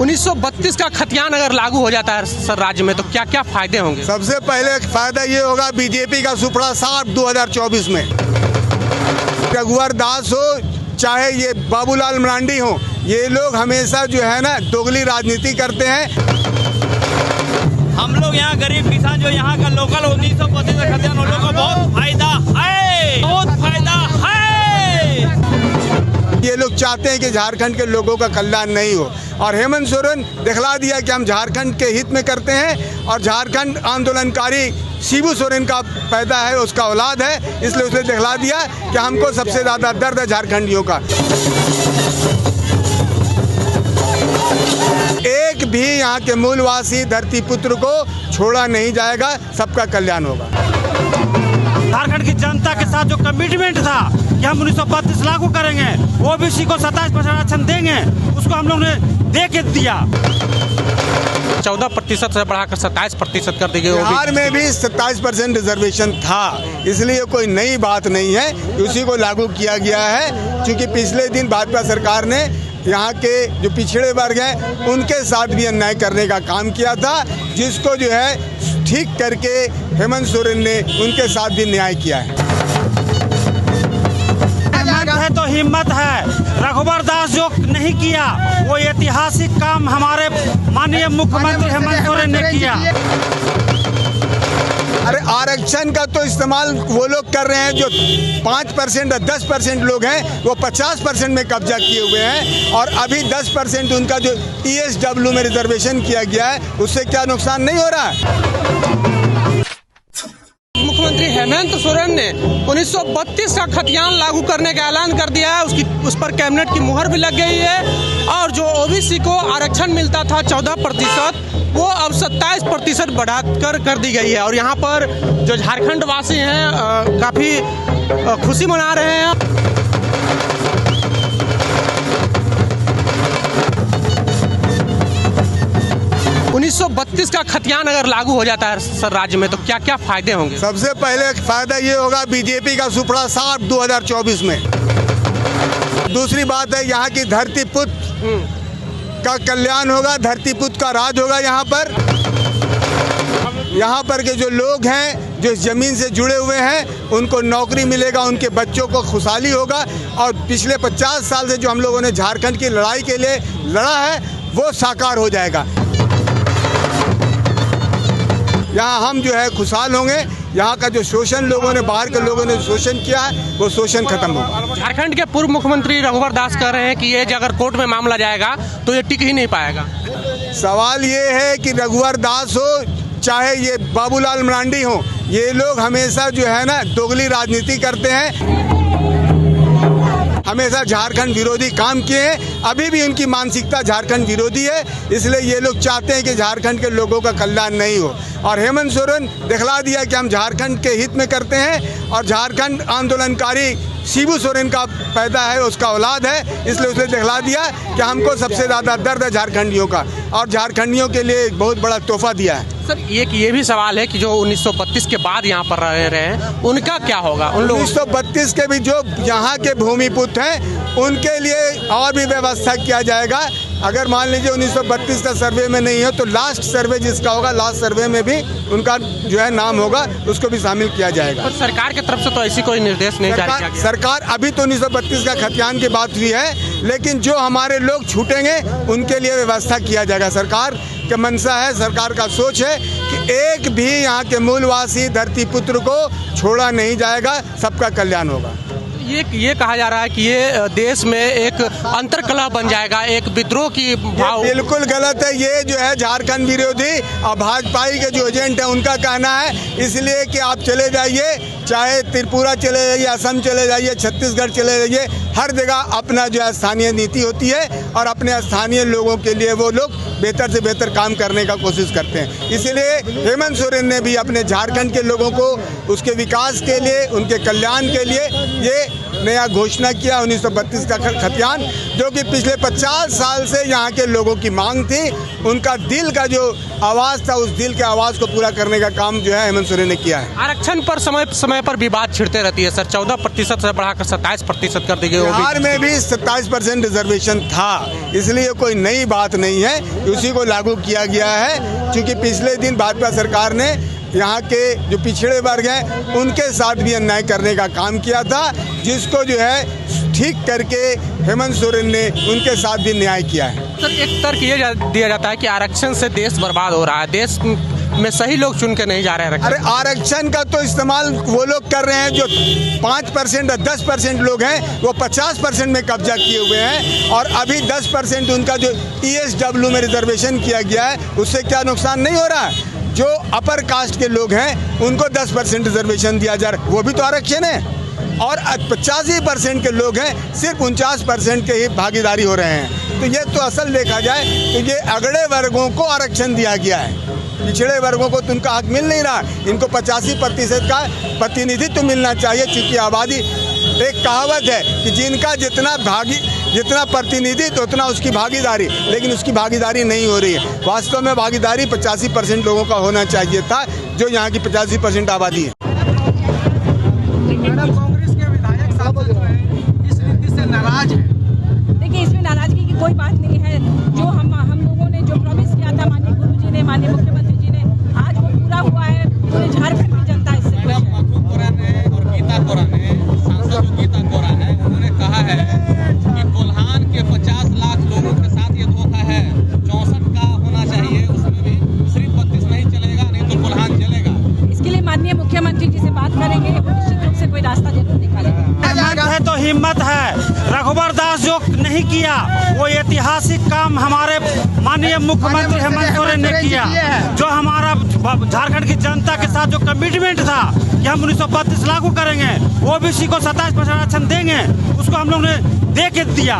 1932 का खतियान अगर लागू हो जाता है सर राज्य में तो क्या क्या फायदे होंगे? सबसे पहले फायदा ये होगा बीजेपी का सुपड़ा साफ 2024 में। रघुवर दास हो चाहे ये बाबूलाल मरांडी हो, ये लोग हमेशा जो है ना दोगली राजनीति करते हैं। हम लोग यहाँ गरीब किसान जो यहाँ का लोकल 1932 का खतियान उन लोगों को बहुत फायदा है, बहुत फायदा है। ये लोग चाहते हैं कि झारखंड के लोगों का कल्याण नहीं हो, और हेमंत सोरेन दिखला दिया कि हम झारखंड के हित में करते हैं। और झारखंड आंदोलनकारी शिबू सोरेन का पैदा है, उसका औलाद है, इसलिए उसने दिखला दिया कि हमको सबसे ज़्यादा दर्द है झारखंडियों का। एक भी यहाँ के मूलवासी धरती पुत्र को छोड़ा नहीं जाएगा, सबका कल्याण होगा। झारखंड की जनता के साथ जो कमिटमेंट था कि हम 1932 लागू करेंगे, ओबीसी को 27% आरक्षण देंगे, उसको हम लोग ने दे के दिया। 14% से बढ़ाकर 27% कर दी गई। बिहार में भी 27% रिजर्वेशन था, इसलिए कोई नई बात नहीं है, उसी को लागू किया गया है। क्योंकि पिछले दिन भाजपा सरकार ने यहाँ के जो पिछड़े वर्ग हैं उनके साथ भी अन्याय करने का काम किया था, जिसको जो है ठीक करके हेमंत सोरेन ने उनके साथ भी न्याय किया है। तो हिम्मत है, रघुवर दास जो नहीं किया वो ऐतिहासिक काम हमारे माननीय मुख्यमंत्री हेमंत सोरेन ने किया। अरे आरक्षण का तो इस्तेमाल वो लोग कर रहे हैं जो 5% या 10% लोग हैं, वो 50% में कब्जा किए हुए हैं। और अभी 10% उनका जो ESW में रिजर्वेशन किया गया है, उससे क्या नुकसान नहीं हो रहा है? मुख्यमंत्री हेमंत सोरेन ने 1932 का खतियान लागू करने का ऐलान कर दिया है। उस पर कैबिनेट की मुहर भी लग गई है। और जो ओबीसी को आरक्षण मिलता था 14%, वो अब 27% बढ़ाकर कर दी गई है। और यहाँ पर जो झारखंड वासी हैं काफ़ी खुशी मना रहे हैं। 1932 का खतियान अगर लागू हो जाता है सर राज्य में तो क्या क्या फायदे होंगे? सबसे पहले फायदा ये होगा बीजेपी का सुपड़ा साफ 2024 में। दूसरी बात है यहाँ की धरती पुत्र का कल्याण होगा, धरती पुत्र का राज होगा। यहाँ पर के जो लोग हैं जो इस जमीन से जुड़े हुए हैं उनको नौकरी मिलेगा, उनके बच्चों को खुशहाली होगा। और पिछले 50 साल से जो हम लोगों ने झारखंड की लड़ाई के लिए लड़ा है वो साकार हो जाएगा। यहाँ हम जो है खुशहाल होंगे। यहाँ का जो शोषण लोगों ने, बाहर के लोगों ने शोषण किया है, वो शोषण खत्म होगा। झारखंड के पूर्व मुख्यमंत्री रघुवर दास कह रहे हैं कि ये अगर कोर्ट में मामला जाएगा तो ये टिक ही नहीं पाएगा। सवाल ये है कि रघुवर दास हो चाहे ये बाबूलाल मरांडी हो, ये लोग हमेशा जो है ना दोगली राजनीति करते हैं, हमेशा झारखंड विरोधी काम किए हैं। अभी भी उनकी मानसिकता झारखंड विरोधी है, इसलिए ये लोग चाहते हैं कि झारखंड के लोगों का कल्याण नहीं हो। और हेमंत सोरेन दिखला दिया कि हम झारखंड के हित में करते हैं। और झारखंड आंदोलनकारी शिबू सोरेन का पैदा है, उसका औलाद है, इसलिए उसने दिखला दिया कि हमको सबसे ज़्यादा दर्द है झारखंडियों का, और झारखंडियों के लिए एक बहुत बड़ा तोहफा दिया है। सर ये भी सवाल है कि जो 1932 के बाद यहाँ पर रह रहे हैं उनका क्या होगा? उन लोग 1932 के भी जो यहाँ के भूमिपुत्र हैं उनके लिए और भी व्यवस्था किया जाएगा। अगर मान लीजिए 1932 का सर्वे में नहीं है तो लास्ट सर्वे जिसका होगा, लास्ट सर्वे में भी उनका जो है नाम होगा, उसको भी शामिल किया जाएगा। पर सरकार की तरफ से तो ऐसी कोई निर्देश नहीं जारी किया गया। सरकार अभी तो 1932 का खतियान की बात हुई है, लेकिन जो हमारे लोग छूटेंगे उनके लिए व्यवस्था किया जाएगा। सरकार का मंशा है, सरकार का सोच है कि एक भी यहाँ के मूलवासी धरती पुत्र को छोड़ा नहीं जाएगा, सबका कल्याण होगा। ये कहा जा रहा है कि ये देश में एक अंतरकलह बन जाएगा, एक विद्रोह की भाव। बिल्कुल गलत है। ये जो है झारखंड विरोधी और भाजपा के जो एजेंट है उनका कहना है, इसलिए कि आप चले जाइए, चाहे त्रिपुरा चले जाइए, असम चले जाइए, छत्तीसगढ़ चले जाइए, हर जगह अपना जो है स्थानीय नीति होती है और अपने स्थानीय लोगों के लिए वो लोग बेहतर से बेहतर काम करने का कोशिश करते हैं। इसलिए हेमंत सोरेन ने भी अपने झारखंड के लोगों को उसके विकास के लिए, उनके कल्याण के लिए ये नया घोषणा किया 1932 का खतियान, जो कि पिछले 50 साल से यहाँ के लोगों की मांग थी। उनका दिल का जो आवाज़ था, उस दिल के आवाज़ को पूरा करने का काम जो है हेमंत सोरेन ने किया है। आरक्षण पर समय समय पर विवाद छिड़ते रहती है सर। 14% से बढ़ाकर 27% कर दी गई। बिहार में भी 27% रिजर्वेशन था, इसलिए कोई नई बात नहीं है, उसी को लागू किया गया है। क्योंकि पिछले दिन भाजपा सरकार ने यहाँ के जो पिछड़े वर्ग हैं उनके साथ भी अन्याय करने का काम किया था, जिसको जो है ठीक करके हेमंत सोरेन ने उनके साथ भी न्याय किया है। सर, एक तर्क ये दिया जाता है कि आरक्षण से देश बर्बाद हो रहा है, देश में सही लोग चुन के नहीं जा रहे हैं। अरे आरक्षण का तो इस्तेमाल वो लोग कर रहे हैं जो 5% या 10% लोग हैं, वो 50% में कब्जा किए हुए हैं। और अभी 10% उनका जो ESW में रिजर्वेशन किया गया है, उससे क्या नुकसान नहीं हो रहा है? जो अपर कास्ट के लोग हैं उनको 10% रिजर्वेशन दिया जा रहा है, वो भी तो आरक्षण है। और 85% के लोग हैं, सिर्फ 49% के ही भागीदारी हो रहे हैं। तो ये तो असल देखा जाए तो ये अगड़े वर्गों को आरक्षण दिया गया है, पिछड़े वर्गों को तो उनका हक मिल नहीं रहा। इनको 85% का प्रतिनिधित्व मिलना चाहिए, क्योंकि आबादी, एक कहावत है कि जिनका जितना प्रतिनिधित्व उतना उसकी भागीदारी, लेकिन उसकी भागीदारी नहीं हो रही है। वास्तव में भागीदारी 85% लोगों का होना चाहिए था, जो यहाँ की 85% आबादी है। कांग्रेस के विधायक साहब जो है इस नीति से नाराज है। देखिए, इसमें नाराजगी की कोई बात नहीं है। जो हम लोगों ने जो प्रॉमिस किया था माननीय गुरुजी ने, माननीय मुख्यमंत्री जी ने, आज वो पूरा हुआ है। पूरे झारखंड की जनता इससे खुश है। मधु कोरा ने और गीता कोरा ने, सांसद जो गीता कोरा है, उन्होंने कहा है कि कोल्हान के 50 लाख लोगों के साथ ये धोखा है। 64 का होना चाहिए, उसमें भी सिर्फ 32 नहीं चलेगा, नहीं तो कोल्हान चलेगा। इसके लिए माननीय मुख्यमंत्री जी से बात करेंगे, वो निश्चित रूप से कोई रास्ता जरूर निकालेंगे। है तो हिम्मत है। रघुवर दास जो नहीं किया वो ऐतिहासिक काम हमारे माननीय मुख्यमंत्री हेमंत सोरेन ने किया। जो हमारा झारखंड की जनता के साथ जो कमिटमेंट था कि हम 1932 लागू करेंगे, OBC को 27% आरक्षण देंगे, उसको हम लोग ने दे के दिया।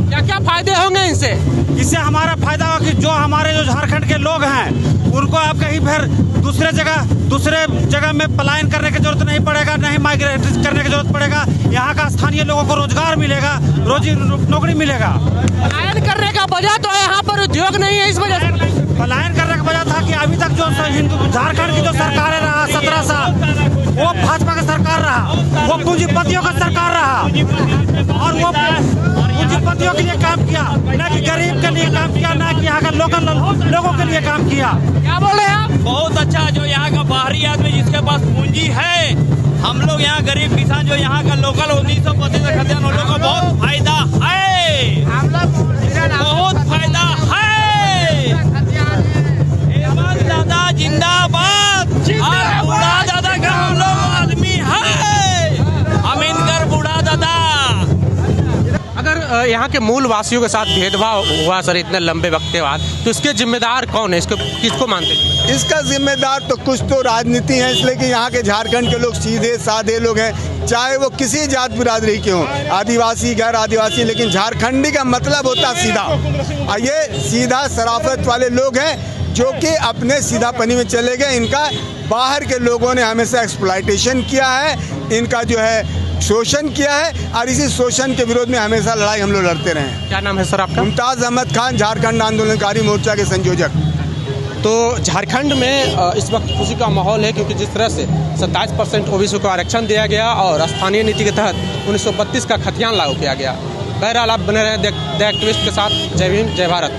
क्या क्या फायदे होंगे इनसे? इससे हमारा फायदा हो कि जो हमारे जो झारखंड के लोग हैं उनको अब कहीं फिर दूसरे जगह में पलायन करने की जरूरत नहीं पड़ेगा, नहीं माइग्रेट करने की जरूरत पड़ेगा। यहाँ का स्थानीय लोगों को रोजगार मिलेगा, नौकरी मिलेगा। पलायन करने का वजह तो यहाँ पर उद्योग नहीं है, इस वजह से पलायन करने का वजह था कि अभी तक जो झारखंड की जो सरकारें रहा 17 साल, वो भाजपा का सरकार रहा, वो पूंजीपतियों का सरकार रहा। और वो पूंजीपतियों के लिए काम किया, न कि गरीब के लिए काम किया, न कि यहाँ का लोकल लोगों के लिए काम किया। क्या बोल रहे हैं आप? बहुत अच्छा, जो यहाँ का बाहरी आदमी जिसके पास पूंजी है, हम लोग यहाँ गरीब किसान जो यहाँ का लोकल 1932 खतियान, उन लोगों को बहुत फायदा है, बहुत फायदा है। हेमंत दादा जिंदाबाद, और बूढ़ा दादा का हम लोग आदमी है, अमिनकर बूढ़ा दादा। अगर यहाँ के मूल वासियों के साथ भेदभाव हुआ सर इतने लंबे वक्त के बाद, तो इसके जिम्मेदार कौन है? इसको किसको मानते हैं? इसका जिम्मेदार तो कुछ तो राजनीति है, इसलिए कि यहाँ के झारखंड के लोग सीधे साधे लोग हैं, चाहे वो किसी जात बिरादरी के हों, आदिवासी गैर आदिवासी, लेकिन झारखंडी का मतलब होता सीधा। और ये सीधा शराफत वाले लोग हैं जो कि अपने सीधापनी में चले गए। इनका बाहर के लोगों ने हमेशा एक्सप्लॉयटेशन किया है, इनका जो है शोषण किया है, और इसी शोषण के विरोध में हमेशा लड़ाई हम लोग लड़ते रहे हैं। क्या नाम है सर आपका? मुमताज़ अहमद खान, झारखंड आंदोलनकारी मोर्चा के संयोजक। तो झारखंड में इस वक्त खुशी का माहौल है, क्योंकि जिस तरह से 27% OBC को आरक्षण दिया गया और स्थानीय नीति के तहत 1932 का खतियान लागू किया गया। बहरहाल आप बने रहे द एक्टिविस्ट के साथ। जय भीम, जय भारत।